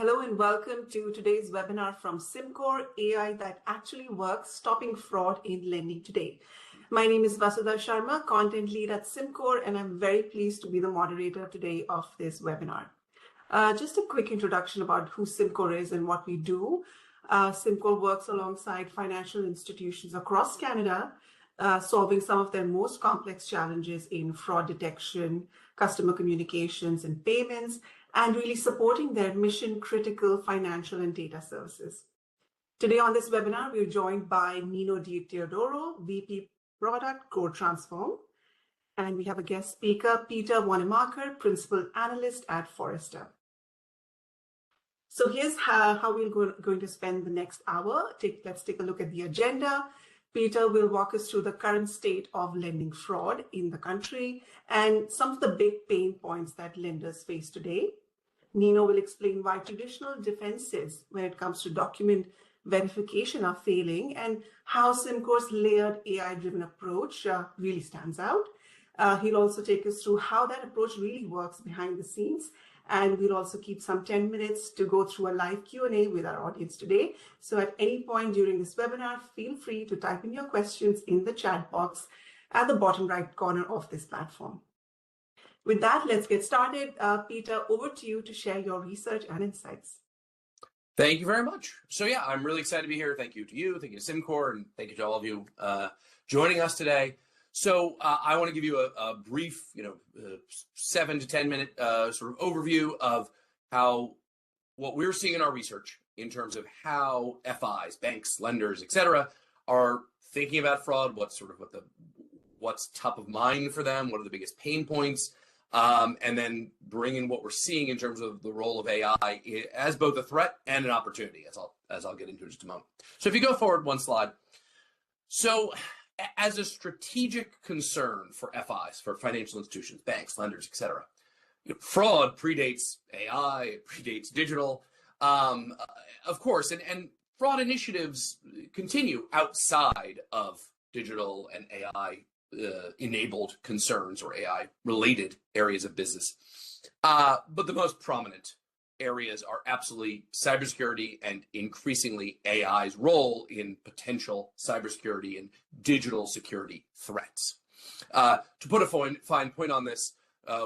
Hello and welcome to today's webinar from Symcor, AI that actually works, stopping fraud in lending today. My name is Vasudha Sharma, content lead at Symcor, and I'm very pleased to be the moderator today of this webinar. Just a quick introduction about who Symcor is and what we do. Symcor works alongside financial institutions across Canada, solving some of their most complex challenges in fraud detection, customer communications, and payments, and really supporting their mission-critical financial and data services. Today on this webinar, we're joined by Nino Teodoro, VP Product Core Transform, and we have a guest speaker, Peter Wannemacher, Principal Analyst at Forrester. So here's how we're going to spend the next hour. Let's take a look at the agenda. Peter will walk us through the current state of lending fraud in the country and some of the big pain points that lenders face today. Nino will explain why traditional defenses when it comes to document verification are failing and how Symcor's layered AI-driven approach really stands out. He'll also take us through how that approach really works behind the scenes. And we'll also keep some 10 minutes to go through a live Q&A with our audience today. So at any point during this webinar, feel free to type in your questions in the chat box at the bottom right corner of this platform. With that, let's get started. Peter, over to you to share your research and insights. Thank you very much. So yeah, I'm really excited to be here. Thank you to you, thank you to Symcor, and thank you to all of you joining us today. So I want to give you a brief, 7 to 10 minute sort of overview of what we're seeing in our research in terms of how FIs, banks, lenders, etc., are thinking about fraud. What's top of mind for them? What are the biggest pain points? And then bring in what we're seeing in terms of the role of AI as both a threat and an opportunity, as I'll get into in just a moment. So if you go forward one slide. So as a strategic concern for FIs, for financial institutions, banks, lenders, etc., fraud predates AI, it predates digital, of course, and fraud initiatives continue outside of digital and AI enabled concerns or AI related areas of business. But the most prominent areas are absolutely cybersecurity and increasingly AI's role in potential cybersecurity and digital security threats. To put a fine point on this,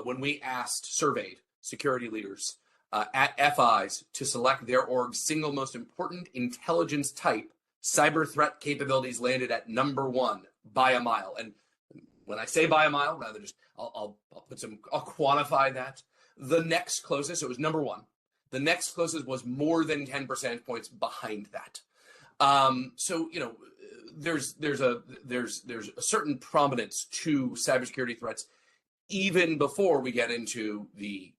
when we surveyed security leaders at FIs to select their org's single most important intelligence type, cyber threat capabilities landed at #1 by a mile. And when I say by a mile, I'll quantify that. The next closest, so it was #1. The next closest was more than 10 percentage points behind that. So there's a certain prominence to cybersecurity threats, even before we get into the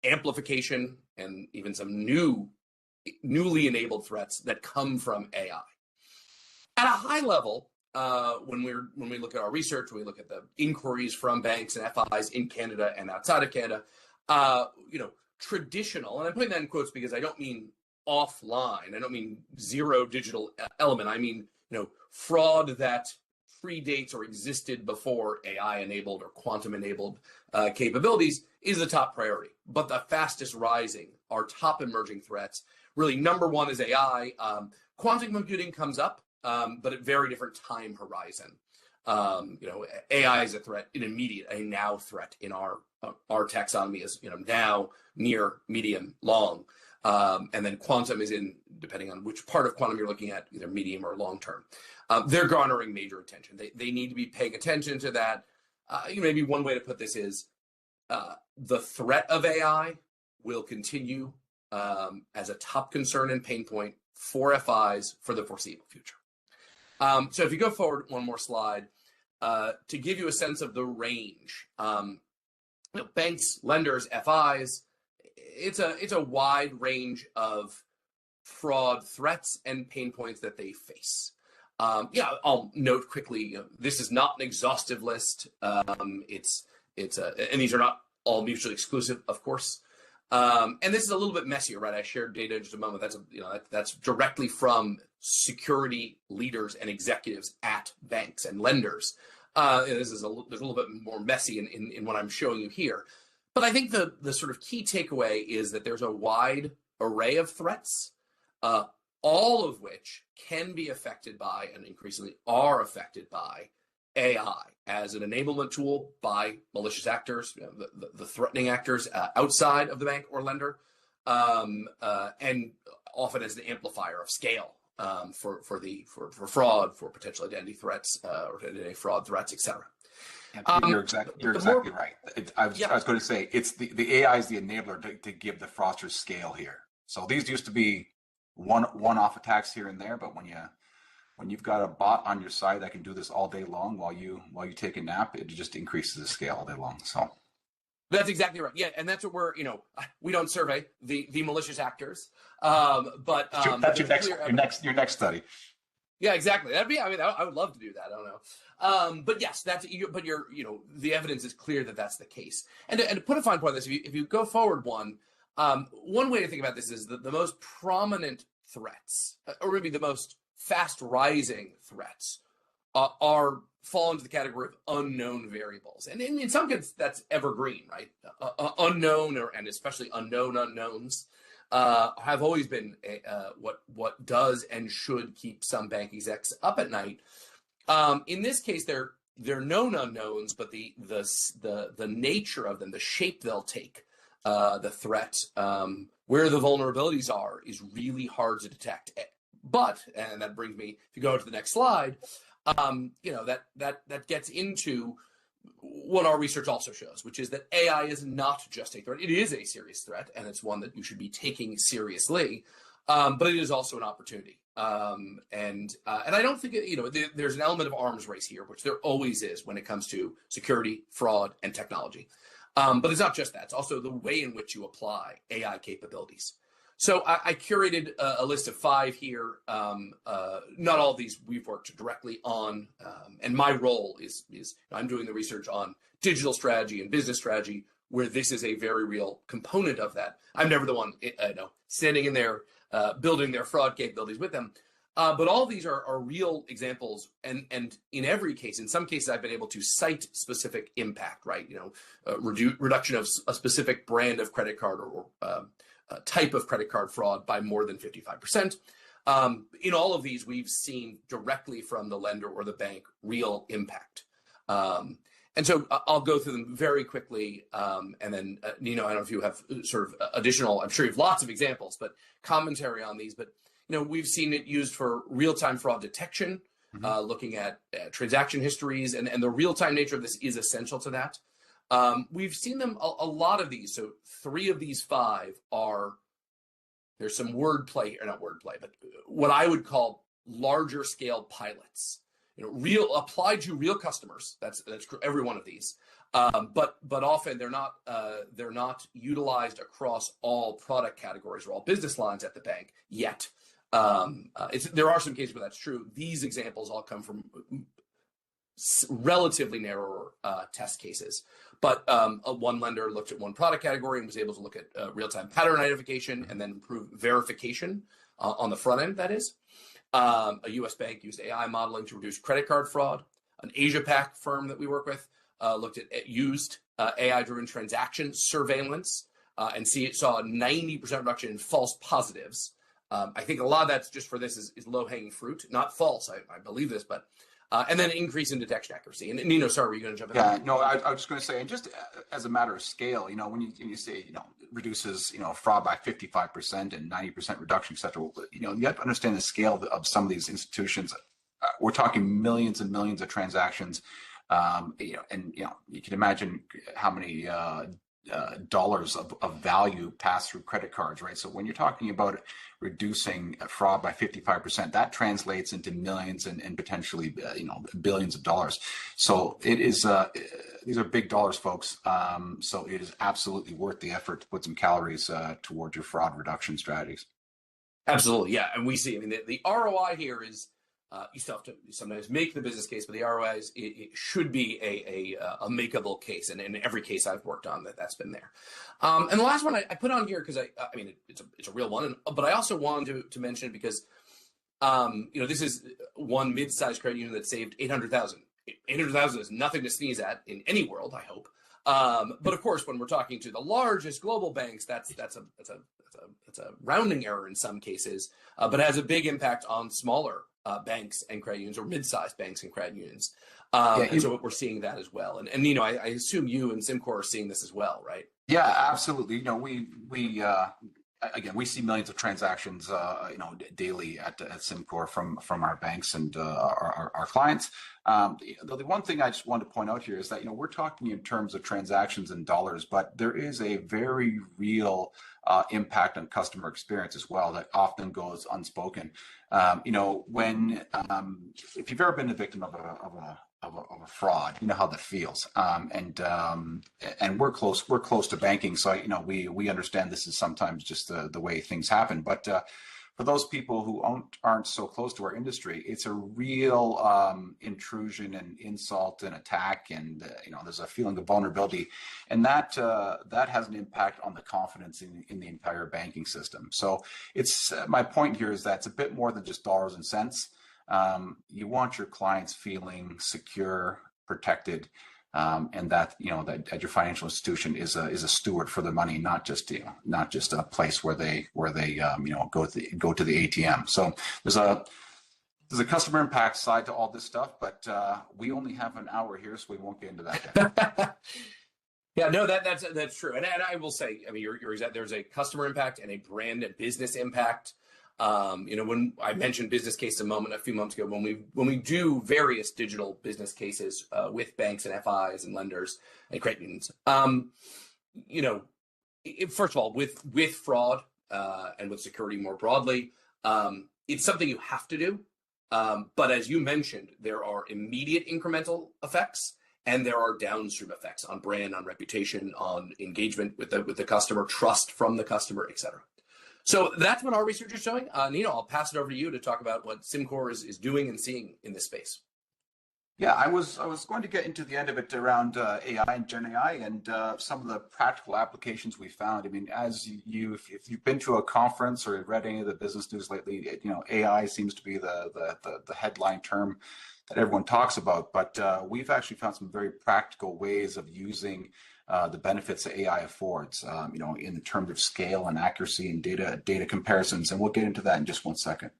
amplification and even some newly enabled threats that come from AI. At a high level, when we look at our research, when we look at the inquiries from banks and FIs in Canada and outside of Canada, traditional, and I'm putting that in quotes because I don't mean offline, I don't mean zero digital element, I mean, fraud that predates or existed before AI enabled or quantum enabled capabilities is the top priority. But the fastest rising, our top emerging threats, really #1 is AI. Quantum computing comes up, but at very different time horizon. AI is a threat, a now threat in our taxonomy is now, near, medium, long, and then quantum is in, depending on which part of quantum you're looking at, either medium or long term. They're garnering major attention. They need to be paying attention to that. Maybe one way to put this is the threat of AI will continue as a top concern and pain point for FIs for the foreseeable future. So if you go forward one more slide, to give you a sense of the range, banks, lenders, FIs, it's a wide range of fraud threats and pain points that they face. I'll note quickly, this is not an exhaustive list. And these are not all mutually exclusive, of course. And this is a little bit messier, right? I shared data in just a moment. That's directly from security leaders and executives at banks and lenders. There's a little bit more messy in what I'm showing you here. But I think the sort of key takeaway is that there's a wide array of threats, all of which can be affected by, and increasingly are affected by, AI as an enablement tool by malicious actors, the threatening actors outside of the bank or lender, and often as an amplifier of scale for fraud, for potential identity threats, or identity fraud threats, etc. You're exactly right. I was going to say it's the AI is the enabler to give the fraudsters scale here. So these used to be one-off attacks here and there, but when you've got a bot on your side that can do this all day long while you take a nap, it just increases the scale all day long. So that's exactly right. Yeah, and that's what we don't survey the malicious actors, but that's your next study. Yeah, exactly. I would love to do that. I don't know. But yes, the evidence is clear that that's the case. And to put a fine point on this, if you go forward one way to think about this is that the most prominent threats, or maybe the most fast rising threats, fall into the category of unknown variables. And in some cases, that's evergreen, right? Unknown, and especially unknown unknowns, have always been what does and should keep some bank execs up at night. In this case, they're known unknowns, but the nature of them, the shape they'll take, the threat, where the vulnerabilities are, is really hard to detect. But, and that brings me, if you go to the next slide, that gets into what our research also shows, which is that AI is not just a threat. It is a serious threat, and it's one that you should be taking seriously, but it is also an opportunity. And I don't think, there's an element of arms race here, which there always is when it comes to security, fraud, and technology. But it's not just that. It's also the way in which you apply AI capabilities. So I curated a list of 5 here. Not all of these we've worked directly on, and my role is I'm doing the research on digital strategy and business strategy, where this is a very real component of that. I'm never the one standing in there building their fraud capabilities with them. But all these are real examples, and in every case, in some cases, I've been able to cite specific impact, right? Reduction of a specific brand of credit card or type of credit card fraud by more than 55%. In all of these, we've seen directly from the lender or the bank real impact. And so I'll go through them very quickly, and then Nino, I don't know if you have sort of additional, I'm sure you have lots of examples, but commentary on these. But we've seen it used for real-time fraud detection, looking at transaction histories, and the real-time nature of this is essential to that. We've seen them, a lot of these. So 3 of these 5 there's some wordplay, or not wordplay, but what I would call larger scale pilots, applied to real customers. That's every one of these. But often they're not utilized across all product categories or all business lines at the bank yet. There are some cases where that's true. These examples all come from relatively narrower test cases. But one lender looked at one product category and was able to look at real-time pattern identification and then improve verification on the front end, that is. A U.S. bank used AI modeling to reduce credit card fraud. An Asia-Pac firm that we work with used AI-driven transaction surveillance and saw a 90% reduction in false positives. I think a lot of that's just for this is low-hanging fruit, not false. I believe this, but and then increase in detection accuracy. And Nino, sorry, were you going to jump in? Yeah, no, I was just going to say, and just as a matter of scale, when you say reduces fraud by 55% and 90% reduction, et cetera, you have to understand the scale of some of these institutions. We're talking millions and millions of transactions, and you can imagine how many dollars of value pass through credit cards, right? So when you're talking about reducing fraud by 55%, that translates into millions and potentially billions of dollars. So it is these are big dollars, folks. So it is absolutely worth the effort to put some calories towards your fraud reduction strategies. Absolutely, yeah. And we see, the ROI here is you still have to sometimes make the business case, but the ROI it should be a makeable case, and in every case I've worked on, that's been there. And the last one I put on here because it's a real one, but I also wanted to mention it because this is one mid-sized credit union that saved $800,000. $800,000 is nothing to sneeze at in any world, I hope. But of course, when we're talking to the largest global banks, that's a rounding error in some cases, but has a big impact on smaller banks and credit unions, or mid-sized banks and credit unions. And so we're seeing that as well. And Nino, I assume you and Symcor are seeing this as well, right? Yeah, absolutely. Again, we see millions of transactions, daily at Symcor from our banks and our clients. The one thing I just wanted to point out here is that, we're talking in terms of transactions in dollars, but there is a very real impact on customer experience as well that often goes unspoken. If you've ever been a victim of a fraud, you know how that feels. And we're close to banking, so we understand this is sometimes just the way things happen. But for those people who aren't so close to our industry, it's a real intrusion and insult and attack, and there's a feeling of vulnerability, and that has an impact on the confidence in the entire banking system. So it's my point here is that it's a bit more than just dollars and cents. You want your clients feeling secure, protected, and that that your financial institution is a steward for their money, not just a place where they go to the ATM. So there's a customer impact side to all this stuff, but we only have an hour here, so we won't get into that yet. Yeah, no, that's true, and I will say, you're exact. There's a customer impact and a brand and business impact. When I mentioned business case a few months ago, when we do various digital business cases with banks and FIs and lenders and credit unions, first of all, with fraud and with security more broadly, it's something you have to do. But as you mentioned, there are immediate incremental effects, and there are downstream effects on brand, on reputation, on engagement with the customer, trust from the customer, et cetera. So that's what our research is showing. Nino, I'll pass it over to you to talk about what Symcor is doing and seeing in this space. Yeah, I was going to get into the end of it around AI and Gen AI and some of the practical applications we found. If you've been to a conference or read any of the business news lately, AI seems to be the headline term that everyone talks about. But we've actually found some very practical ways of using the benefits that AI affords, in terms of scale and accuracy and data comparisons. And we'll get into that in just one second.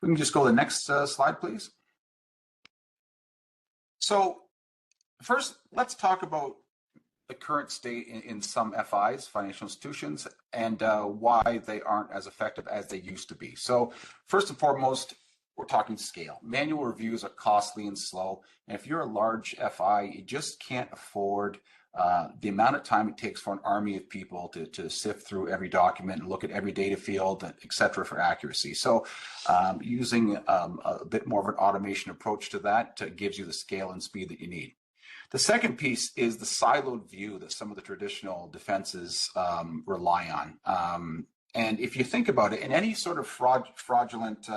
We can just go to the next slide, please. So first, let's talk about the current state in some FIs, financial institutions, and why they aren't as effective as they used to be. So first and foremost, we're talking scale. Manual reviews are costly and slow. And if you're a large FI, you just can't afford the amount of time it takes for an army of people to sift through every document and look at every data field, et cetera, for accuracy. So using a bit more of an automation approach to that gives you the scale and speed that you need. The second piece is the siloed view that some of the traditional defenses rely on. And if you think about it, in any sort of fraudulent,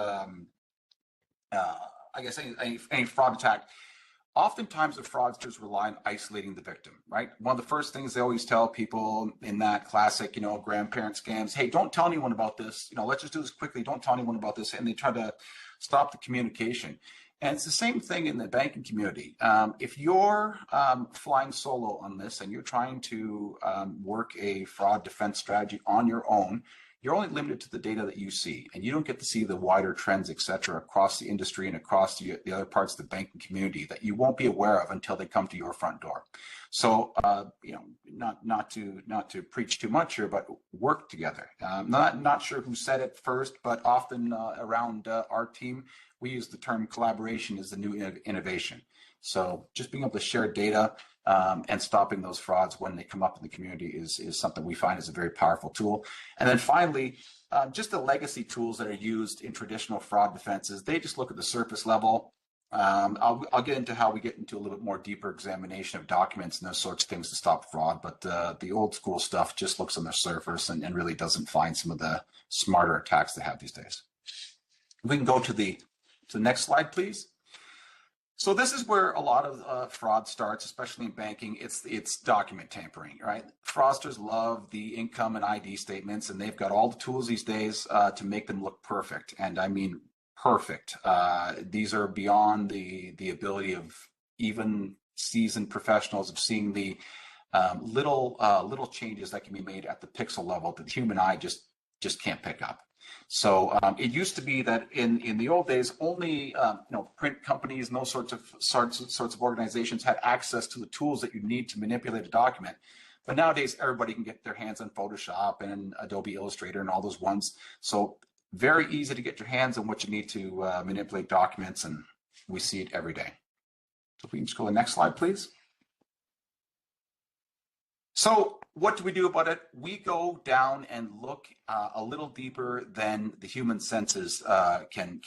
any fraud attack, oftentimes the fraudsters rely on isolating the victim, right? One of the first things they always tell people in that classic, grandparent scams, hey, don't tell anyone about this. Let's just do this quickly. Don't tell anyone about this. And they try to stop the communication. And it's the same thing in the banking community. If you're flying solo on this and you're trying to work a fraud defense strategy on your own, you're only limited to the data that you see, and you don't get to see the wider trends, et cetera, across the industry and across the other parts of the banking community that you won't be aware of until they come to your front door. So, not to preach too much here, but work together. Not sure who said it first, but often around our team, we use the term collaboration as the new innovation. So just being able to share data and stopping those frauds when they come up in the community is something we find is a very powerful tool. And then finally, just the legacy tools that are used in traditional fraud defenses, they just look at the surface level. I'll get into how we get into a little bit more deeper examination of documents and those sorts of things to stop fraud, but the old school stuff just looks on the surface and really doesn't find some of the smarter attacks they have these days. We can go to the next slide, please. So this is where a lot of fraud starts, especially in banking. It's document tampering, right? Fraudsters love the income and ID statements, and they've got all the tools these days to make them look perfect. And I mean perfect. These are beyond the ability of even seasoned professionals of seeing the little changes that can be made at the pixel level that the human eye just can't pick up. So it used to be that in the old days, only print companies and those sorts of organizations had access to the tools that you need to manipulate a document. But nowadays, everybody can get their hands on Photoshop and Adobe Illustrator and all those ones. So very easy to get your hands on what you need to manipulate documents, and we see it every day. So if we can just go to the next slide, please. So what do we do about it? We go down and look a little deeper than the human senses can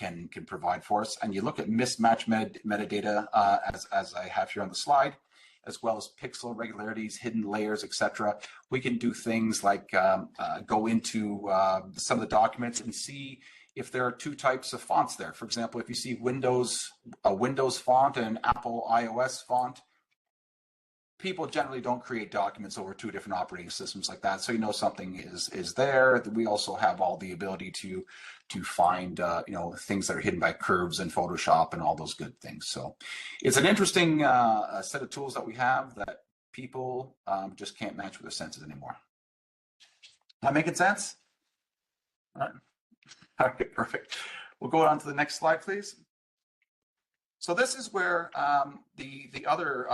provide for us. And you look at mismatch metadata as I have here on the slide, as well as pixel irregularities, hidden layers, etc. We can do things like go into some of the documents and see if there are two types of fonts there. For example, if you see a Windows font and an Apple iOS font, people generally don't create documents over two different operating systems like that, so you know something is there. We also have all the ability to find things that are hidden by curves in Photoshop and all those good things. So it's an interesting set of tools that we have that people just can't match with their senses anymore. Am I making sense? All right. Okay, perfect. We'll go on to the next slide, please. So this is where the other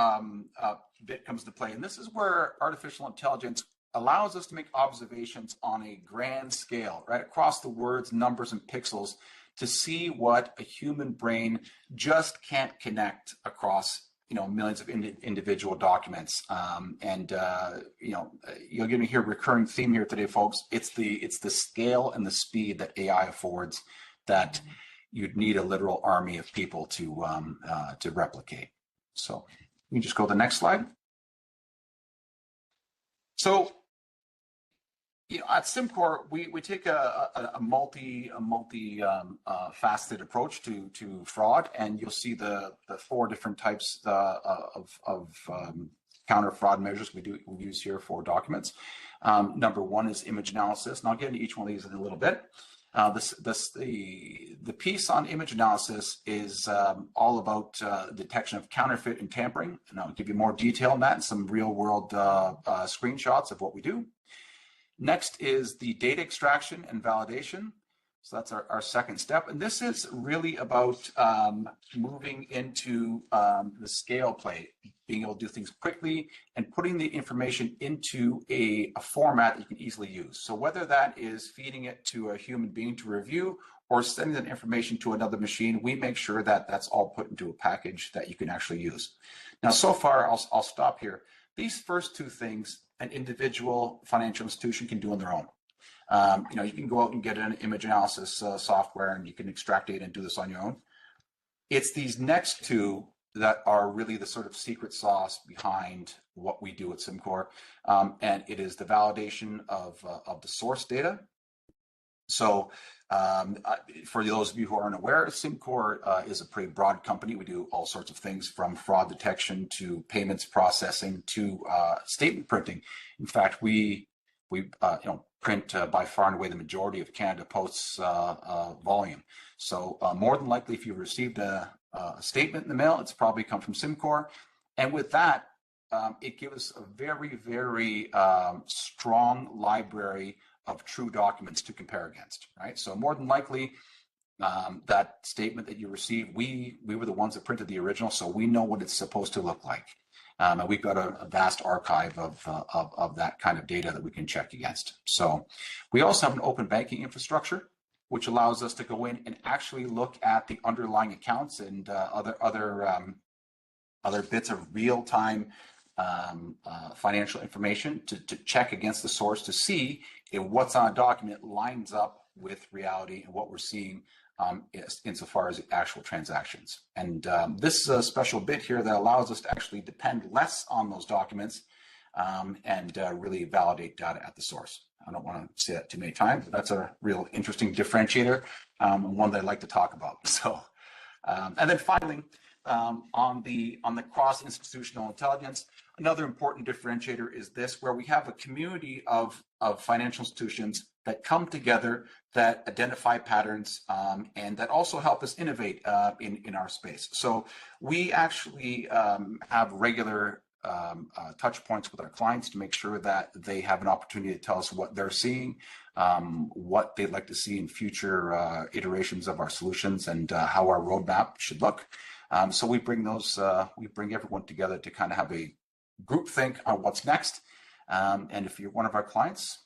bit comes to play, and this is where artificial intelligence allows us to make observations on a grand scale, right, across the words, numbers, and pixels, to see what a human brain just can't connect across millions of individual documents. You're going to hear a recurring theme here today, folks. It's the scale and the speed that AI affords that you'd need a literal army of people to replicate. So you can just go to the next slide. So at Symcor, we take a multi-faceted approach to fraud, and you'll see the 4 different types of counter fraud measures we use here for documents. Number 1 is image analysis, and I'll get into each one of these in a little bit. The piece on image analysis is all about detection of counterfeit and tampering, and I'll give you more detail on that and some real-world screenshots of what we do. Next is the data extraction and validation. So that's our second step. And this is really about moving into the scale play, being able to do things quickly and putting the information into a format that you can easily use. So whether that is feeding it to a human being to review or sending that information to another machine, we make sure that that's all put into a package that you can actually use. Now, so far, I'll stop here. These first 2 things, an individual financial institution can do on their own. You can go out and get an image analysis software, and you can extract data and do this on your own. It's these next 2 that are really the sort of secret sauce behind what we do at Symcor, and it is the validation of the source data. So for those of you who aren't aware, Symcor is a pretty broad company. We do all sorts of things from fraud detection to payments processing to statement printing. In fact, we print by far and away the majority of Canada Post's volume. So more than likely, if you've received a statement in the mail, it's probably come from Symcor. And with that, it gives a very, very strong library of true documents to compare against, right? So more than likely, that statement that you received, we were the ones that printed the original, so we know what it's supposed to look like. And we've got a vast archive of that kind of data that we can check against. So we also have an open banking infrastructure, which allows us to go in and actually look at the underlying accounts and other bits of real-time financial information to check against the source to see if what's on a document lines up with reality and what we're seeing insofar as the actual transactions. And this is a special bit here that allows us to actually depend less on those documents and really validate data at the source. I don't want to say that too many times, but that's a real interesting differentiator, one that I'd like to talk about. So, and then finally, on the cross-institutional intelligence, another important differentiator is this, where we have a community of financial institutions that come together, that identify patterns, and that also help us innovate in our space. So we actually have regular touch points with our clients to make sure that they have an opportunity to tell us what they're seeing, what they'd like to see in future iterations of our solutions, and how our roadmap should look. So we bring everyone together to kind of have a group think on what's next. And if you're one of our clients,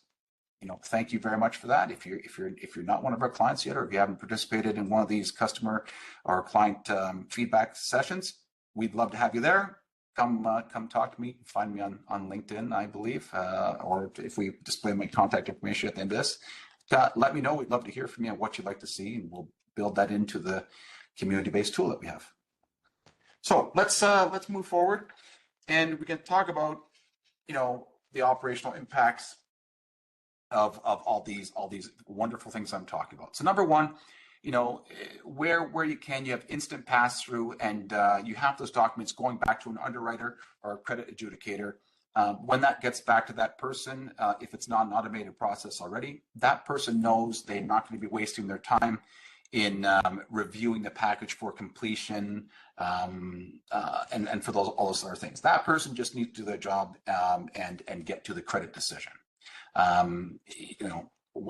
thank you very much for that. If you're not one of our clients yet, or if you haven't participated in one of these customer or client feedback sessions, we'd love to have you there. Come talk to me. Find me on LinkedIn, I believe, or if we display my contact information at the end of this, let me know. We'd love to hear from you on what you'd like to see, and we'll build that into the community-based tool that we have. So let's move forward, and we can talk about the operational impacts of all these wonderful things I'm talking about. So number one, where you can, you have instant pass through, and you have those documents going back to an underwriter or a credit adjudicator. When that gets back to that person, if it's not an automated process already, that person knows they're not going to be wasting their time in reviewing the package for completion, and for all those other things. That person just needs to do their job and get to the credit decision.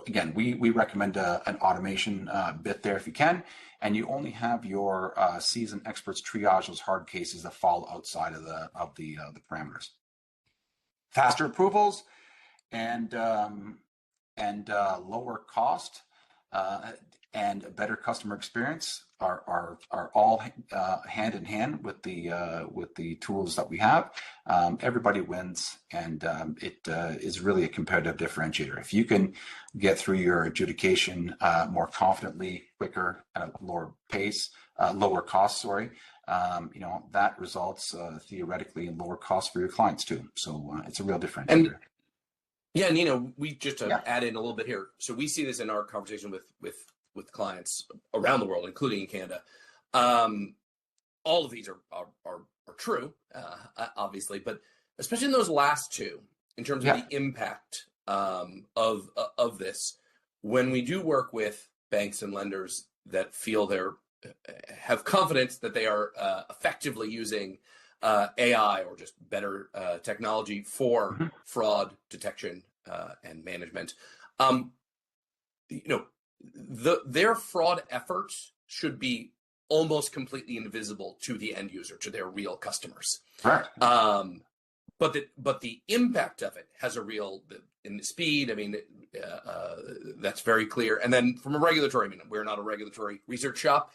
Again, we recommend an automation bit there if you can, and you only have your seasoned experts triage those hard cases that fall outside of the parameters. Faster approvals and lower cost and a better customer experience are all hand in hand with the tools that we have. Everybody wins, and it is really a competitive differentiator. If you can get through your adjudication more confidently, quicker, at a lower pace, lower cost, sorry, that results theoretically in lower costs for your clients too. So it's a real differentiator. And yeah, Nino, we just add in a little bit here. So we see this in our conversation with clients around the world, including in Canada. All of these are true, obviously, but especially in those last two, in terms of the impact of this, when we do work with banks and lenders that feel have confidence that they are effectively using AI or just better technology for fraud detection and management, their fraud efforts should be almost completely invisible to the end user, to their real customers. Right. But the impact of it has a real in the speed. I mean, that's very clear. And then from a regulatory, we're not a regulatory research shop.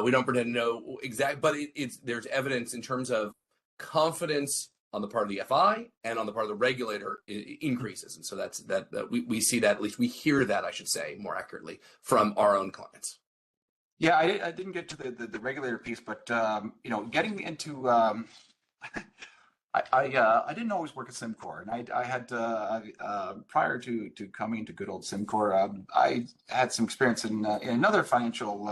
We don't pretend to know exact, but there's evidence in terms of confidence on the part of the FI and on the part of the regulator increases. And so we see that, at least we hear that, I should say more accurately, from our own clients. Yeah, I didn't get to the regulator piece, but getting into I didn't always work at Symcor, and I had prior to coming to good old Symcor, I had some experience in another financial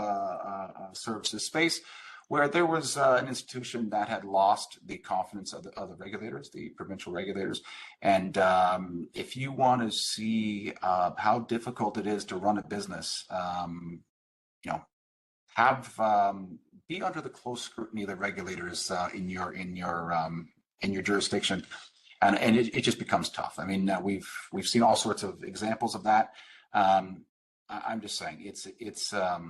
services space, where there was an institution that had lost the confidence of the regulators, the provincial regulators. And if you want to see how difficult it is to run a business, be under the close scrutiny of the regulators in your jurisdiction, and it just becomes tough. I mean, we've seen all sorts of examples of that. I'm just saying it's a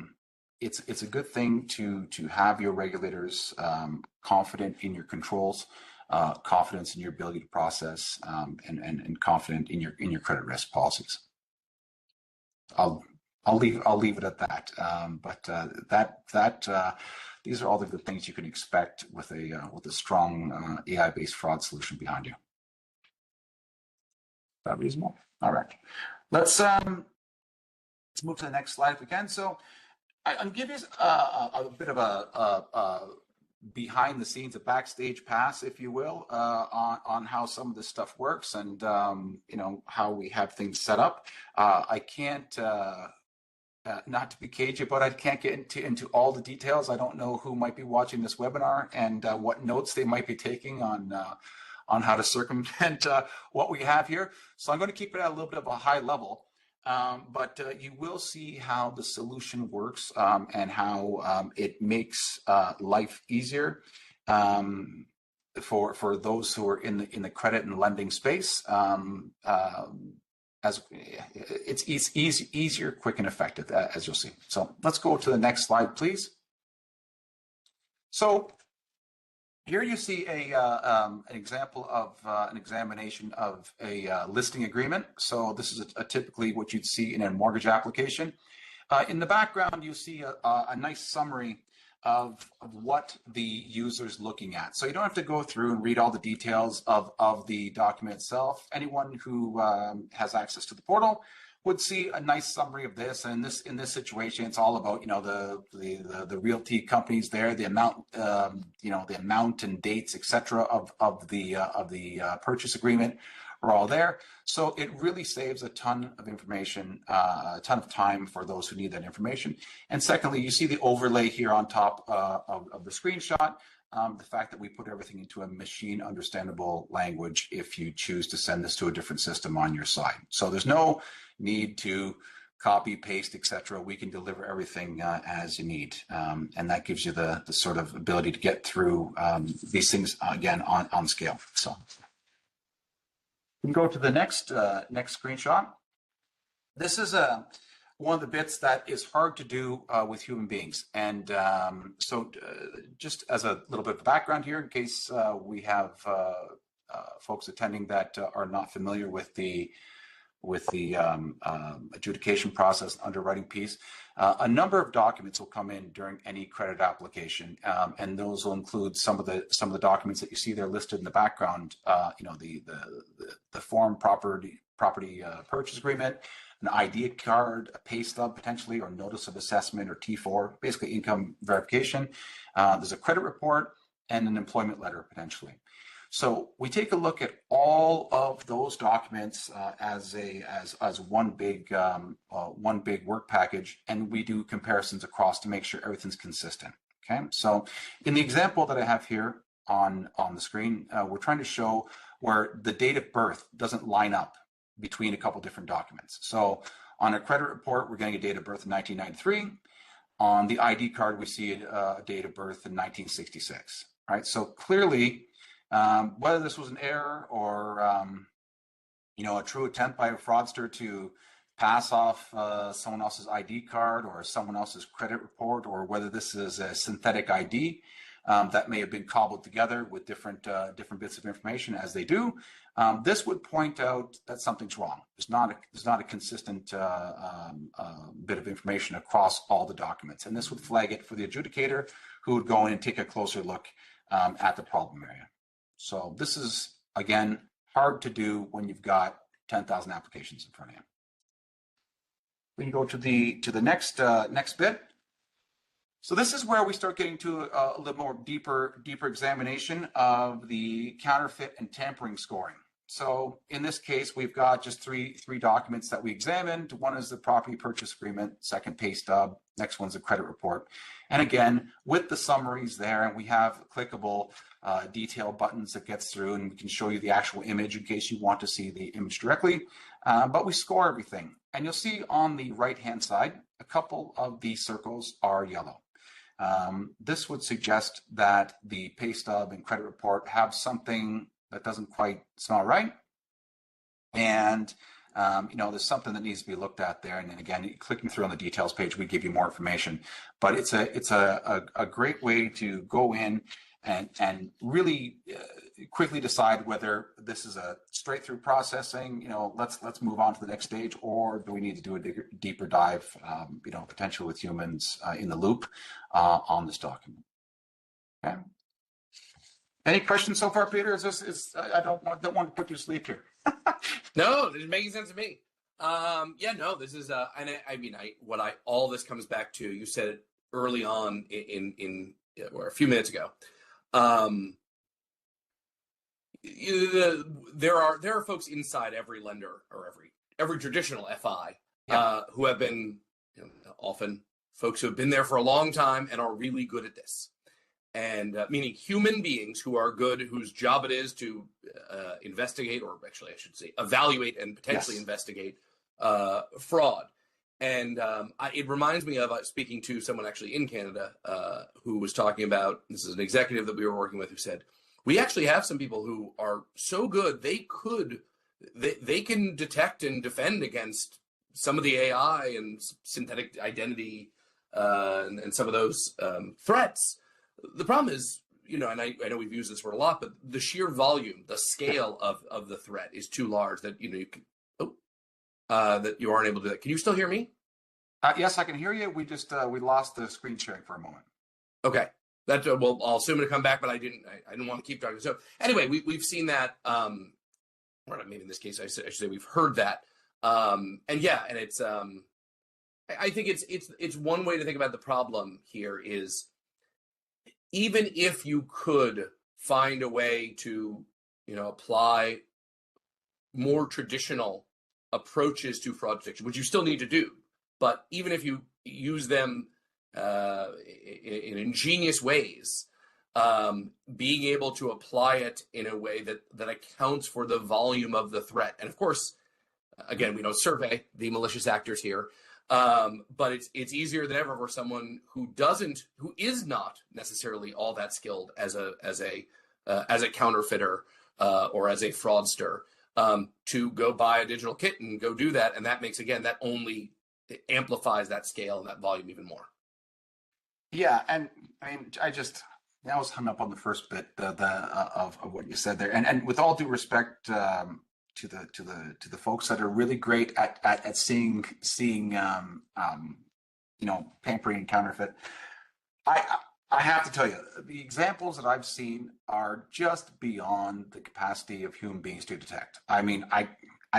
good thing to have your regulators confident in your controls, confidence in your ability to process, and confident in your credit risk policies. I'll leave it at that. But these are all the good things you can expect with a strong AI-based fraud solution behind you. Is that reasonable? All right. Let's move to the next slide if we can. So I'm giving you a bit of a behind the scenes, a backstage pass, if you will, on how some of this stuff works and how we have things set up. I can't. Not to be cagey, but I can't get into all the details. I don't know who might be watching this webinar and what notes they might be taking on how to circumvent what we have here. So I'm going to keep it at a little bit of a high level, but you will see how the solution works and how it makes life easier. for those who are in the credit and lending space, as it's easier, quick, and effective, as you'll see. So let's go to the next slide, please. So here you see an example of an examination of a listing agreement. So this is typically what you'd see in a mortgage application. In the background, you see a nice summary of what the user's looking at. So you don't have to go through and read all the details of the document itself. Anyone who has access to the portal would see a nice summary of this. And in this situation, it's all about, you know, the realty companies there, the amount, you know, the amount and dates, etc. of the purchase agreement are all there. So it really saves a ton of information, a ton of time for those who need that information. And secondly, you see the overlay here on top of the screenshot, the fact that we put everything into a machine understandable language if you choose to send this to a different system on your side. So there's no need to copy, paste, etc. We can deliver everything as you need. And that gives you the sort of ability to get through these things, again, on scale. So we can go to the next screenshot. This is one of the bits that is hard to do with human beings. And so just as a little bit of background here, in case we have folks attending that are not familiar with the adjudication process, underwriting piece, a number of documents will come in during any credit application, and those will include some of the documents that you see there listed in the background. You know, the form property purchase agreement, an ID card, a pay stub potentially, or notice of assessment, or T4, basically income verification. There's a credit report and an employment letter potentially. So we take a look at all of those documents as one big work package, and we do comparisons across to make sure everything's consistent. Okay, so in the example that I have here on the screen, we're trying to show where the date of birth doesn't line up between a couple different documents. So on a credit report, we're getting a date of birth in 1993. On the ID card, we see a date of birth in 1966. Right, so clearly, whether this was an error or you know, a true attempt by a fraudster to pass off someone else's ID card or someone else's credit report, or whether this is a synthetic ID that may have been cobbled together with different bits of information, as they do, this would point out that something's wrong. There's not a consistent bit of information across all the documents, and this would flag it for the adjudicator, who would go in and take a closer look at the problem area. So this is, again, hard to do when you've got 10,000 applications in front of you. We can go to the next bit. So this is where we start getting to a little more deeper examination of the counterfeit and tampering scoring. So in this case, we've got just three documents that we examined. One is the property purchase agreement, second pay stub, next one's a credit report. And again, with the summaries there, and we have clickable detail buttons that gets through, and we can show you the actual image in case you want to see the image directly, but we score everything. And you'll see on the right-hand side, a couple of these circles are yellow. This would suggest that the pay stub and credit report have something that doesn't quite smell right. And you know, there's something that needs to be looked at there. And then again, clicking through on the details page, we give you more information. But it's a great way to go in and really quickly decide whether this is a straight through processing, you know, let's move on to the next stage, or do we need to do a deeper dive, you know, potentially with humans in the loop on this document. Okay. Any questions so far, Peter? I don't want to put you to sleep here. No, this is making sense to me. Yeah, no, this is, and I mean, all this comes back to, you said it early on or a few minutes ago. There are folks inside every lender or every traditional FI who have been, you know, often folks who have been there for a long time and are really good at this. And meaning human beings who are good, whose job it is to investigate, or actually I should say evaluate and potentially investigate fraud. And it reminds me of speaking to someone actually in Canada who was talking about, this is an executive that we were working with, who said, we actually have some people who are so good they can detect and defend against some of the AI and synthetic identity and some of those threats. The problem is, and I know we've used this word a lot, but the sheer volume, the scale of the threat is too large that that you aren't able to do that. Can you still hear me? Yes, I can hear you. We just we lost the screen sharing for a moment. Okay. That well, I'll assume it'll come back, but I didn't want to keep talking. So anyway, we've seen that, or maybe in this case I should say we've heard that, and it's I think it's one way to think about the problem here is, even if you could find a way to apply more traditional approaches to fraud detection, which you still need to do, but even if you use them in ingenious ways, being able to apply it in a way that accounts for the volume of the threat. And of course, again, we don't survey the malicious actors here, but it's easier than ever for someone who is not necessarily all that skilled as a counterfeiter or as a fraudster, to go buy a digital kit and go do that. And that makes, again, that only amplifies that scale and that volume even more. Yeah, and I mean, I was hung up on the first bit of what you said there, and with all due respect to the folks that are really great at seeing pampering and counterfeit, I have to tell you, the examples that I've seen are just beyond the capacity of human beings to detect. I mean, I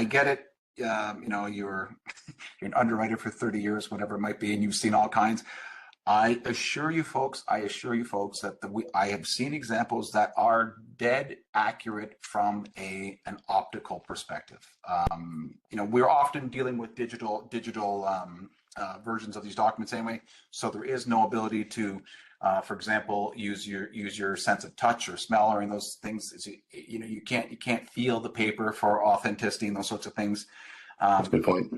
get it. You're an underwriter for 30 years, whatever it might be, and you've seen all kinds. I assure you folks that I have seen examples that are dead accurate from an optical perspective. We're often dealing with digital versions of these documents anyway, so there is no ability to, for example, use your sense of touch or smell or any of those things. You can't feel the paper for authenticity and those sorts of things. That's a good point.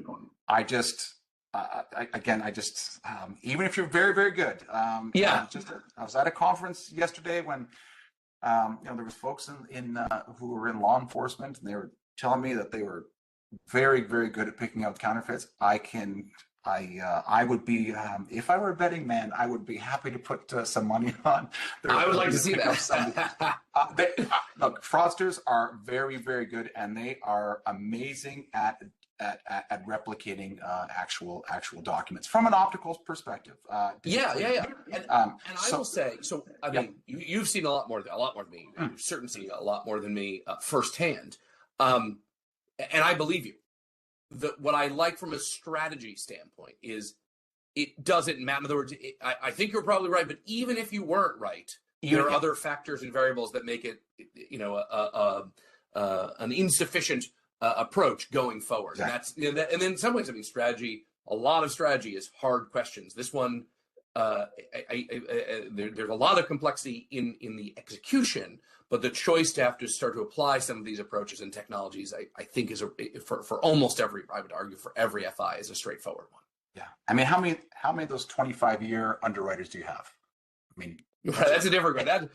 Even if you're very, very good, I was at a conference yesterday when there was folks who were in law enforcement, and they were telling me that they were very, very good at picking out counterfeits. I would be, if I were a betting man, I would be happy to put some money on. I would like to see that. Look, fraudsters are very, very good, and they are amazing at replicating actual documents from an optical perspective. And I will say, so I mean, you've seen a lot more than me. You've certainly seen a lot more than me firsthand, and I believe you. What I like from a strategy standpoint is it doesn't matter. In other words, I think you're probably right, but even if you weren't right, there are other factors and variables that make it, an insufficient approach going forward. Exactly. And then in some ways, I mean, a lot of strategy is hard questions. This one, there's a lot of complexity in the execution, but the choice to have to start to apply some of these approaches and technologies, I think for almost every, I would argue for every FI, is a straightforward one. Yeah. I mean, how many of those 25-year underwriters do you have? I mean, that's a different one.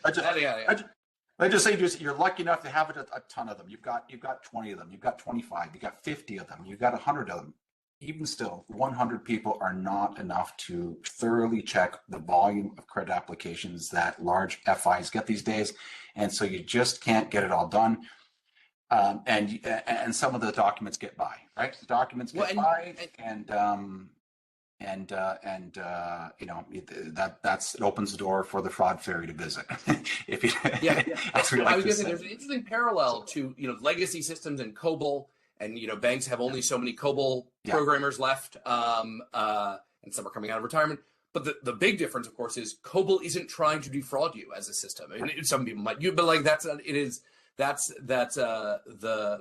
Let's just say you're lucky enough to have a ton of them. You've got 20 of them. You've got 25. You've got 50 of them. You've got 100 of them. Even still, 100 people are not enough to thoroughly check the volume of credit applications that large FIs get these days, and so you just can't get it all done. And some of the documents get by, right? The documents get by, and it opens the door for the fraud fairy to visit. If you, I was going to say, there's an interesting parallel to legacy systems and COBOL, and banks have only so many COBOL programmers left, and some are coming out of retirement. But the big difference, of course, is COBOL isn't trying to defraud you as a system. I mean, some people might, but like the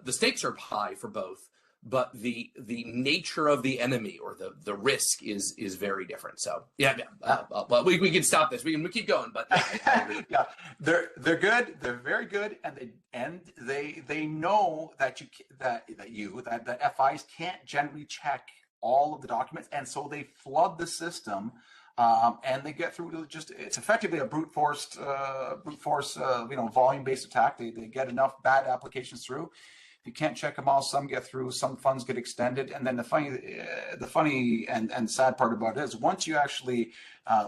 stakes are high for both. But the nature of the enemy or the risk is very different. So well, we can stop this. We can keep going. But I agree. They're good. They're very good, and they know that FIs can't generally check all of the documents, and so they flood the system and they get through to just, it's effectively a brute force, volume-based attack. They get enough bad applications through. If you can't check them all, some get through, some funds get extended. And then the funny and sad part about it is once you actually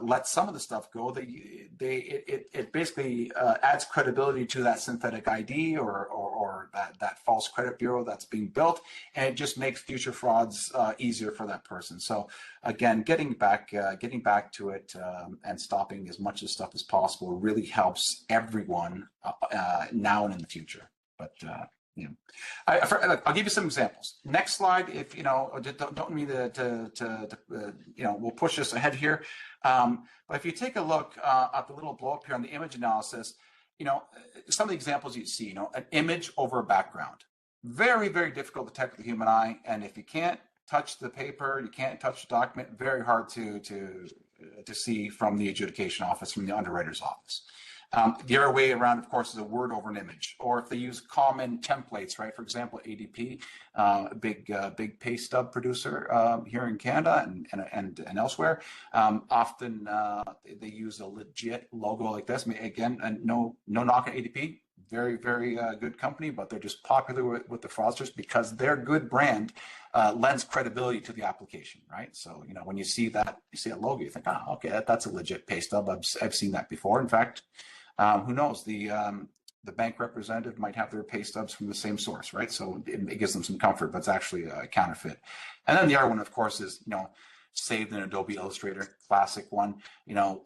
let some of the stuff go, it basically adds credibility to that synthetic ID or that false credit bureau that's being built, and it just makes future frauds easier for that person. So again, getting back to it and stopping as much of the stuff as possible really helps everyone now and in the future. But I'll give you some examples. Next slide, if don't mean to we'll push this ahead here. But if you take a look at the little blow up here on the image analysis, some of the examples you see, an image over a background, very, very difficult to detect with the human eye. And if you can't touch the paper, you can't touch the document, very hard to see from the adjudication office, from the underwriter's office. The other way around, of course, is a word over an image, or if they use common templates, right? For example, ADP, big pay stub producer here in Canada and elsewhere. Often they use a legit logo like this. Again, no knock on ADP. Very, very good company, but they're just popular with the fraudsters because their good brand lends credibility to the application, right? So, when you see a logo, you think, oh, okay, that's a legit pay stub. I've seen that before. In fact, who knows? The bank representative might have their pay stubs from the same source, right? So it gives them some comfort, but it's actually a counterfeit. And then the other one, of course, is saved in Adobe Illustrator, classic one.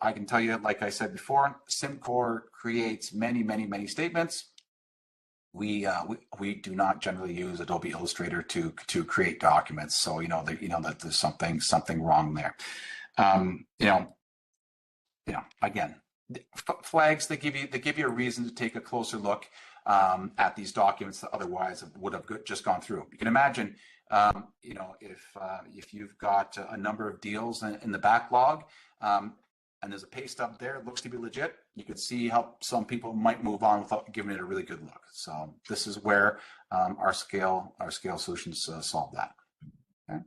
I can tell you, like I said before, Symcor creates many, many, many statements. We do not generally use Adobe Illustrator to create documents, so that there's something wrong there. Again, flags that give you a reason to take a closer look at these documents that otherwise would have just gone through. You can imagine, if you've got a number of deals in the backlog, and there's a pay stub there, it looks to be legit, you could see how some people might move on without giving it a really good look. So this is where our scale solutions solve that. Okay.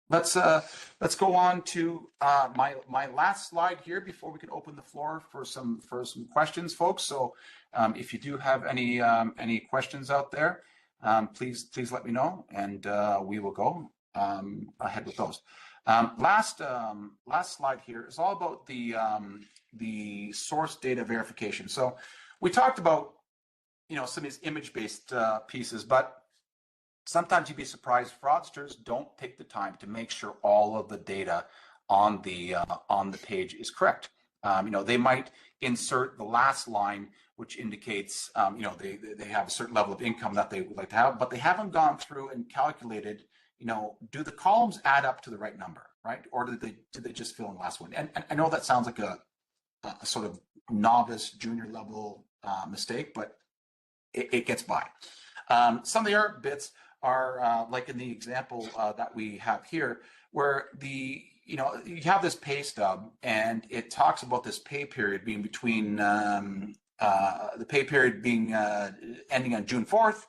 Let's go on to my last slide here before we can open the floor for some questions, folks. So if you do have any questions out there, please let me know, and we will go ahead with those. Last slide here is all about the source data verification. So we talked about some of these image-based pieces, but sometimes you'd be surprised fraudsters don't take the time to make sure all of the data on the page is correct. They might insert the last line, which indicates they have a certain level of income that they would like to have, but they haven't gone through and calculated, do the columns add up to the right number, right? Or did they just fill in the last one? And I know that sounds like a sort of novice junior level mistake, but it gets by. Some of the other bits are like in the example that we have here, where you have this pay stub and it talks about this pay period being between the pay period being ending on June 4th,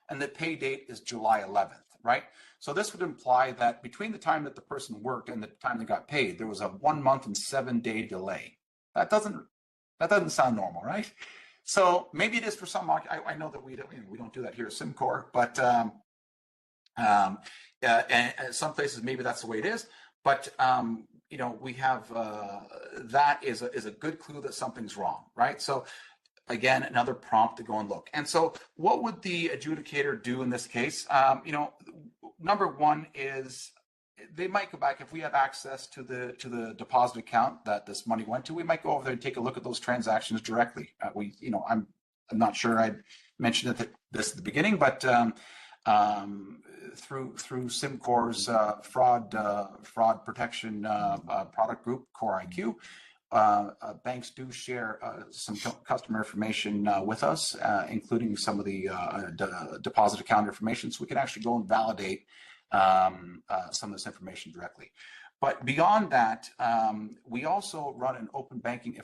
and the pay date is July 11th, right? So this would imply that between the time that the person worked and the time they got paid, there was a 1 month and 7 day delay. That doesn't sound normal, right? So maybe it is for some. I know that we don't do that here at Symcor, but and some places maybe that's the way it is. But we have that is a good clue that something's wrong, right? So again, another prompt to go and look. And so what would the adjudicator do in this case? Number one is they might go back, if we have access to the deposit account that this money went to, we might go over there and take a look at those transactions directly. I'm not sure I mentioned this at the beginning, but through Symcor's fraud protection product group, Core IQ, banks do share some customer information with us, including some of the deposit account information, so we can actually go and validate some of this information directly. But beyond that, we also run an open banking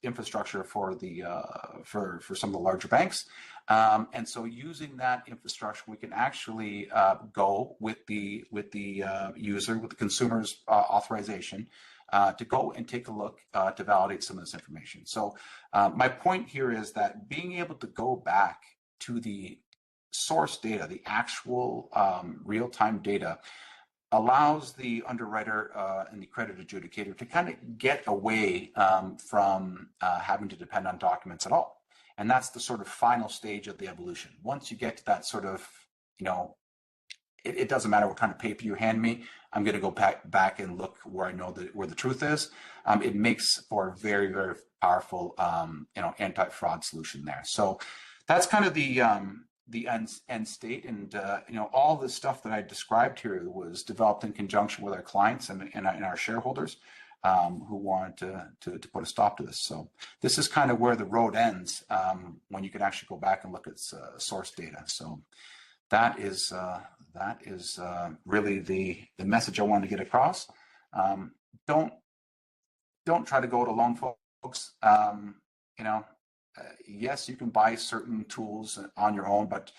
infrastructure for the for some of the larger banks, and so using that infrastructure, we can actually go with the user, with the consumer's authorization, to go and take a look to validate some of this information. So my point here is that being able to go back to the source data, the actual real-time data, allows the underwriter and the credit adjudicator to kind of get away from having to depend on documents at all. And that's the sort of final stage of the evolution. Once you get to that sort of, it doesn't matter what kind of paper you hand me, I'm going to go back and look where I know where the truth is. It makes for a very, very powerful, anti-fraud solution there. So that's kind of the end state, and all the stuff that I described here was developed in conjunction with our clients and our shareholders who wanted to put a stop to this. So this is kind of where the road ends when you can actually go back and look at source data. So that is really the message I wanted to get across. Don't try to go it alone, folks. Yes, you can buy certain tools on your own, but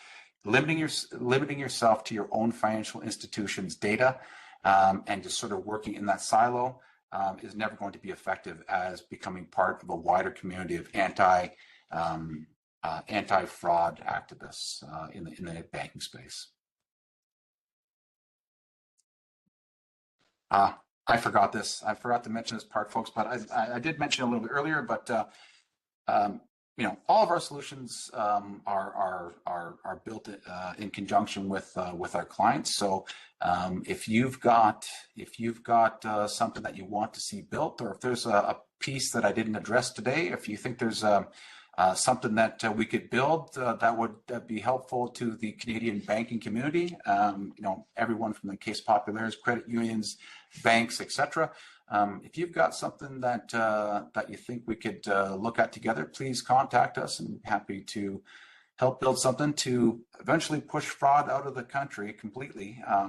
limiting yourself to your own financial institution's data and just sort of working in that silo is never going to be effective as becoming part of a wider community of anti-fraud activists in the banking space. I forgot this. I forgot to mention this part, folks, but I did mention a little bit earlier, but all of our solutions are built in conjunction with our clients. So if you've got something that you want to see built, or if there's a piece that I didn't address today, if you think there's something that we could build that would be helpful to the Canadian banking community, everyone from the Case Populaires, credit unions, banks, etc. If you've got something that you think we could look at together, please contact us, and I'm happy to help build something to eventually push fraud out of the country completely. I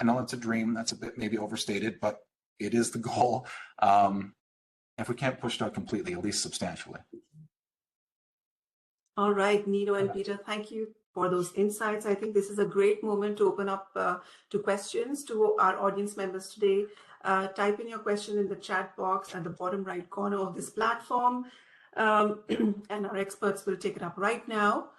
know it's a dream, that's a bit maybe overstated, but it is the goal. If we can't push it out completely, at least substantially. All right, Nino and Peter, thank you for those insights. I think this is a great moment to open up to questions to our audience members today. Type in your question in the chat box at the bottom right corner of this platform, and our experts will take it up right now.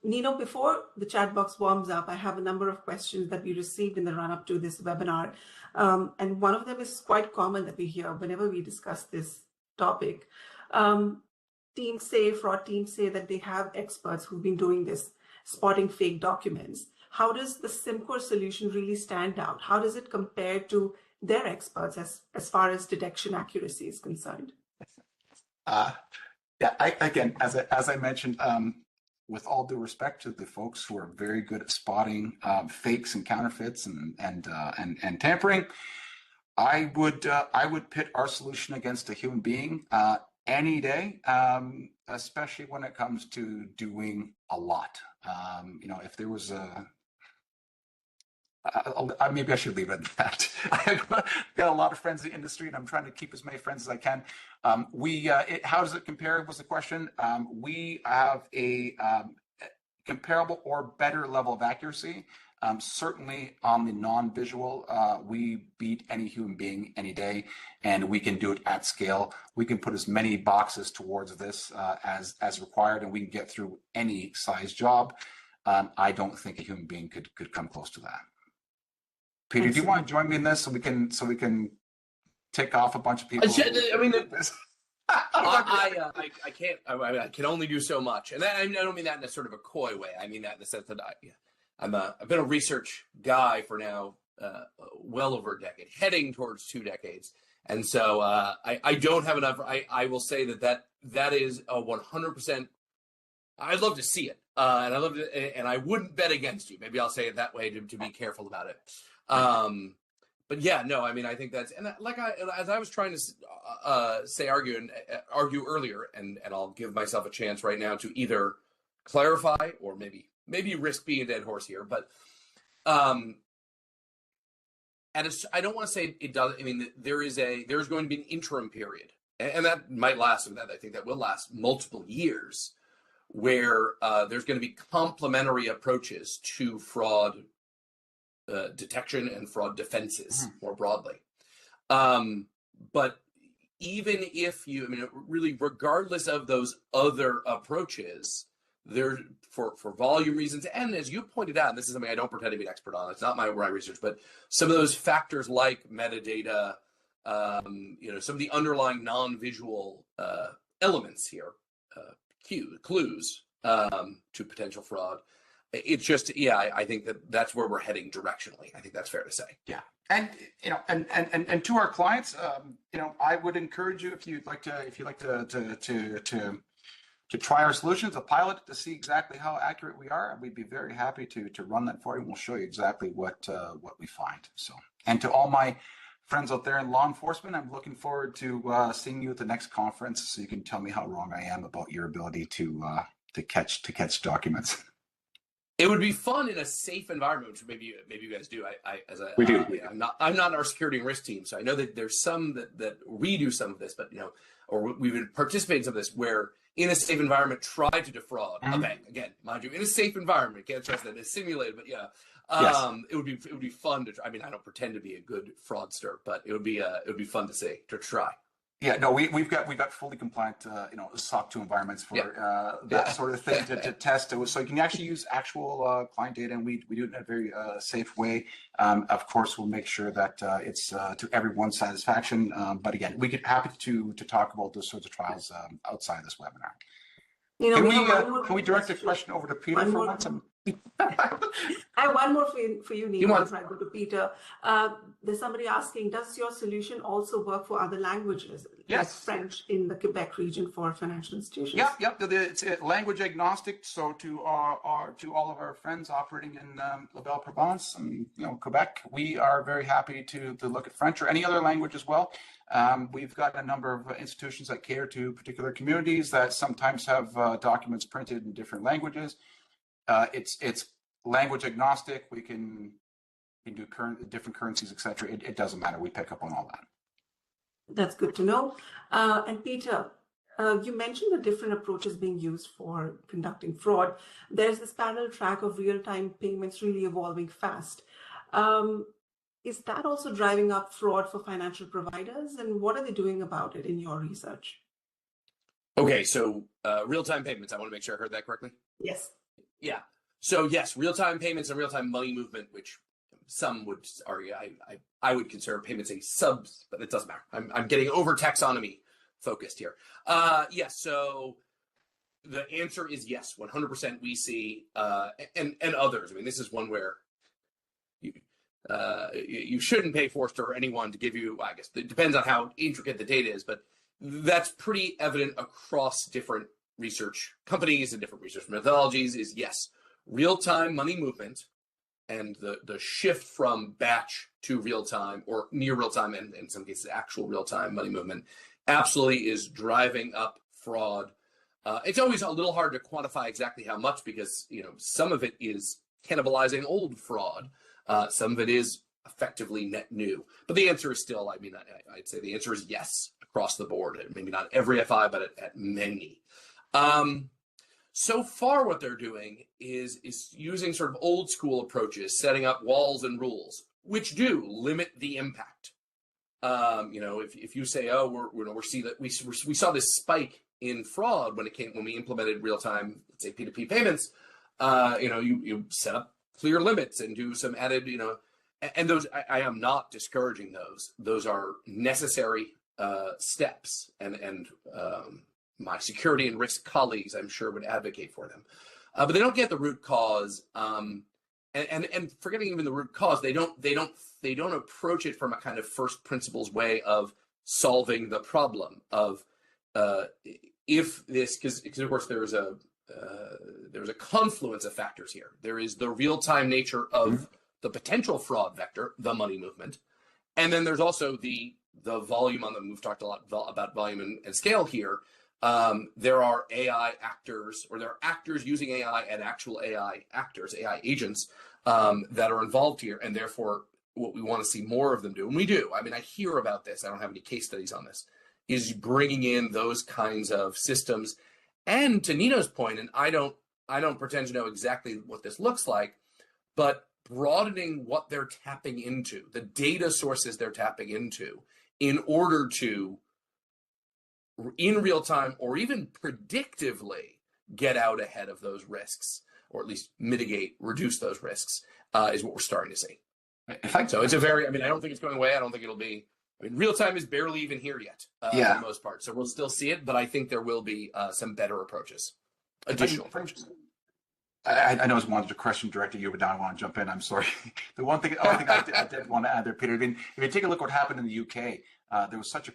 Nino, before the chat box warms up, I have a number of questions that we received in the run-up to this webinar. And one of them is quite common that we hear whenever we discuss this topic. Fraud teams say that they have experts who've been doing this, spotting fake documents. How does the Symcor solution really stand out? How does it compare to their experts as far as detection accuracy is concerned? Again, as I mentioned, with all due respect to the folks who are very good at spotting fakes and counterfeits and tampering, I would pit our solution against a human being any day, especially when it comes to doing a lot. If there was maybe I should leave it at that. I've got a lot of friends in the industry, and I'm trying to keep as many friends as I can. How does it compare was the question. We have a comparable or better level of accuracy. Certainly on the non-visual, we beat any human being any day, and we can do it at scale. We can put as many boxes towards this as required, and we can get through any size job. I don't think a human being could come close to that. Peter, do you want to join me in this so we can tick off a bunch of people? I mean, I can't. I can only do so much, and I don't mean that in a sort of a coy way. I mean that in the sense that I've been a research guy for now well over a decade, heading towards 2 decades, and so I don't have enough. I will say that is a 100%. I'd love to see it, and I love it, and I wouldn't bet against you. Maybe I'll say it that way to be careful about it. But yeah, no, I mean, I think that's, and as I was trying to argue earlier, and I'll give myself a chance right now to either clarify or maybe risk being a dead horse here, but I don't want to say it does. I mean, there's going to be an interim period, and that might last. I think that will last multiple years, where there's going to be complementary approaches to fraud detection and fraud defenses more broadly. But even if really, regardless of those other approaches, there for volume reasons, and as you pointed out, and this is something I don't pretend to be an expert on, it's not my research, but some of those factors like metadata, some of the underlying non-visual elements here, clues to potential fraud. It's just, I think that's where we're heading directionally. I think that's fair to say. Yeah. And and to our clients, I would encourage you, if you'd like to try our solutions, a pilot, to see exactly how accurate we are. We'd be very happy to run that for you. We'll show you exactly what we find. So, and to all my friends out there in law enforcement, I'm looking forward to seeing you at the next conference, so you can tell me how wrong I am about your ability to catch documents. It would be fun in a safe environment, which maybe you guys do. We do. I'm not in our security and risk team, so I know that there's some that we do some of this, but or we would participate in some of this where in a safe environment try to defraud a bank. Again, mind you, in a safe environment, can't trust that it's simulated, but yes. It would be fun to try. I mean, I don't pretend to be a good fraudster, but it would be fun to try. Yeah, no, we've got fully compliant, SOC 2 environments for that sort of thing to test. So you can actually use actual client data, and we do it in a very safe way. Of course, we'll make sure that it's to everyone's satisfaction. But again, we get happy to talk about those sorts of trials outside of this webinar. Can we direct a question over to Peter for once? I have one more for you, Nino, before I go to Peter. There's somebody asking, does your solution also work for other languages? Yes. Like French in the Quebec region for financial institutions? Yep. It's language agnostic. So to all of our friends operating in La Belle Provence and Quebec, we are very happy to look at French or any other language as well. We've got a number of institutions that cater to particular communities that sometimes have documents printed in different languages. It's language agnostic. We can do different currencies, etc. It doesn't matter. We pick up on all that. That's good to know. And Peter, you mentioned the different approaches being used for conducting fraud. There's this parallel track of real-time payments really evolving fast. Is that also driving up fraud for financial providers? And what are they doing about it in your research? Okay, so real-time payments. I want to make sure I heard that correctly. Yes. Yeah. So yes, real-time payments and real-time money movement, which some would argue I would consider payments a sub, but it doesn't matter. I'm getting over taxonomy focused here. Yes. So the answer is yes, 100%. We see and others. I mean, this is one where you shouldn't pay Forrester or anyone to give you. I guess it depends on how intricate the data is, but that's pretty evident across different research companies and different research methodologies. Is yes, real-time money movement and the shift from batch to real-time or near real-time, and in some cases actual real-time money movement absolutely is driving up fraud. It's always a little hard to quantify exactly how much, because some of it is cannibalizing old fraud, some of it is effectively net new. But the answer is still, I'd say the answer is yes across the board. Maybe not every FI, but at many. So far, what they're doing is using sort of old school approaches, setting up walls and rules, which do limit the impact. If you say, oh, we saw this spike in fraud when we implemented real time, let's say P2P payments. You set up clear limits and do some added, and those I am not discouraging those. Those are necessary steps, and my security and risk colleagues, I'm sure, would advocate for them, but they don't get the root cause. And forgetting even the root cause, they don't approach it from a kind of first principles way of solving the problem of if this, because of course there's a confluence of factors here. There is the real-time nature of the potential fraud vector, the money movement, and then there's also the volume on the. We've talked a lot about volume and scale here. There are AI actors, or there are actors using AI and actual AI actors, AI agents that are involved here, and therefore what we want to see more of them do, and we do. I mean, I hear about this. I don't have any case studies on this. Is bringing in those kinds of systems, and to Nino's point, and I don't pretend to know exactly what this looks like, but broadening what they're tapping into, the data sources they're tapping into, in order to, in real time or even predictively, get out ahead of those risks, or at least mitigate, reduce those risks, is what we're starting to see. So it's a very, I mean, I don't think it's going away. I don't think it'll be, I mean, real time is barely even here yet, for the most part. So we'll still see it, but I think there will be some better approaches, additional approaches. I know I wanted a question directed to you, but now I want to jump in. I'm sorry. The other thing I did want to add there, Peter, I mean, if you take a look at what happened in the UK, there was such a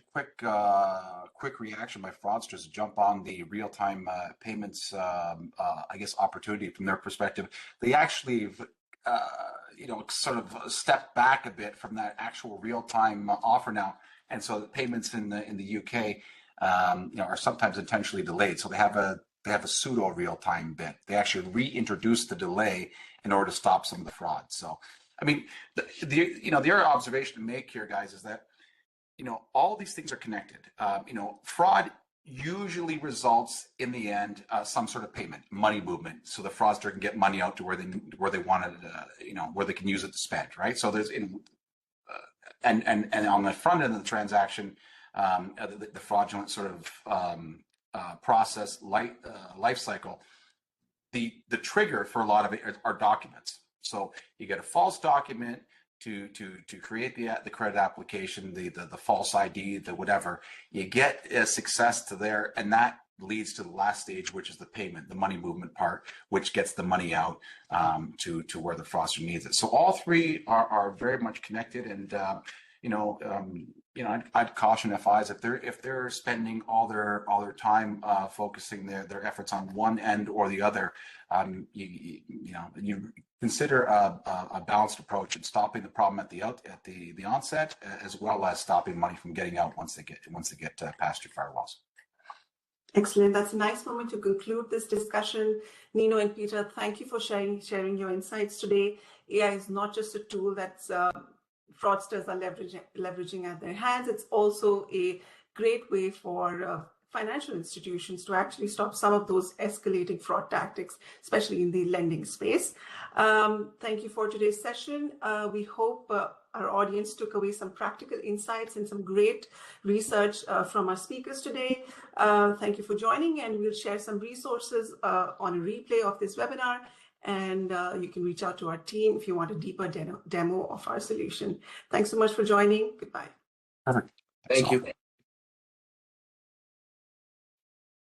quick reaction by fraudsters to jump on the real-time payments, I guess, opportunity from their perspective. They actually, sort of stepped back a bit from that actual real-time offer now, and so the payments in the UK, are sometimes intentionally delayed. So they have a pseudo real-time bit. They actually reintroduce the delay in order to stop some of the fraud. So, I mean, the other observation to make here, guys, is that, all these things are connected. Fraud usually results in the end some sort of payment, money movement, so the fraudster can get money out to where they wanted, where they can use it to spend, right? So there's and on the front end of the transaction, the fraudulent sort of process life cycle, the trigger for a lot of it are documents. So you get a false document to create the credit application, the false ID, the whatever. You get a success to there, and that leads to the last stage, which is the payment, the money movement part, which gets the money out to where the fraudster needs it. So all three are very much connected, and I'd caution FIs if they're spending all their time focusing their efforts on one end or the other, you consider a balanced approach and stopping the problem at the onset, as well as stopping money from getting out once they get past your firewalls. Excellent. That's a nice moment to conclude this discussion. Nino and Peter, thank you for sharing your insights today. AI is not just a tool that's fraudsters are leveraging at their hands. It's also a great way for financial institutions to actually stop some of those escalating fraud tactics, especially in the lending space. Thank you for today's session. We hope our audience took away some practical insights and some great research from our speakers today. Thank you for joining, and we'll share some resources on a replay of this webinar. And you can reach out to our team if you want a deeper demo of our solution. Thanks so much for joining. Goodbye. Perfect. Thank you.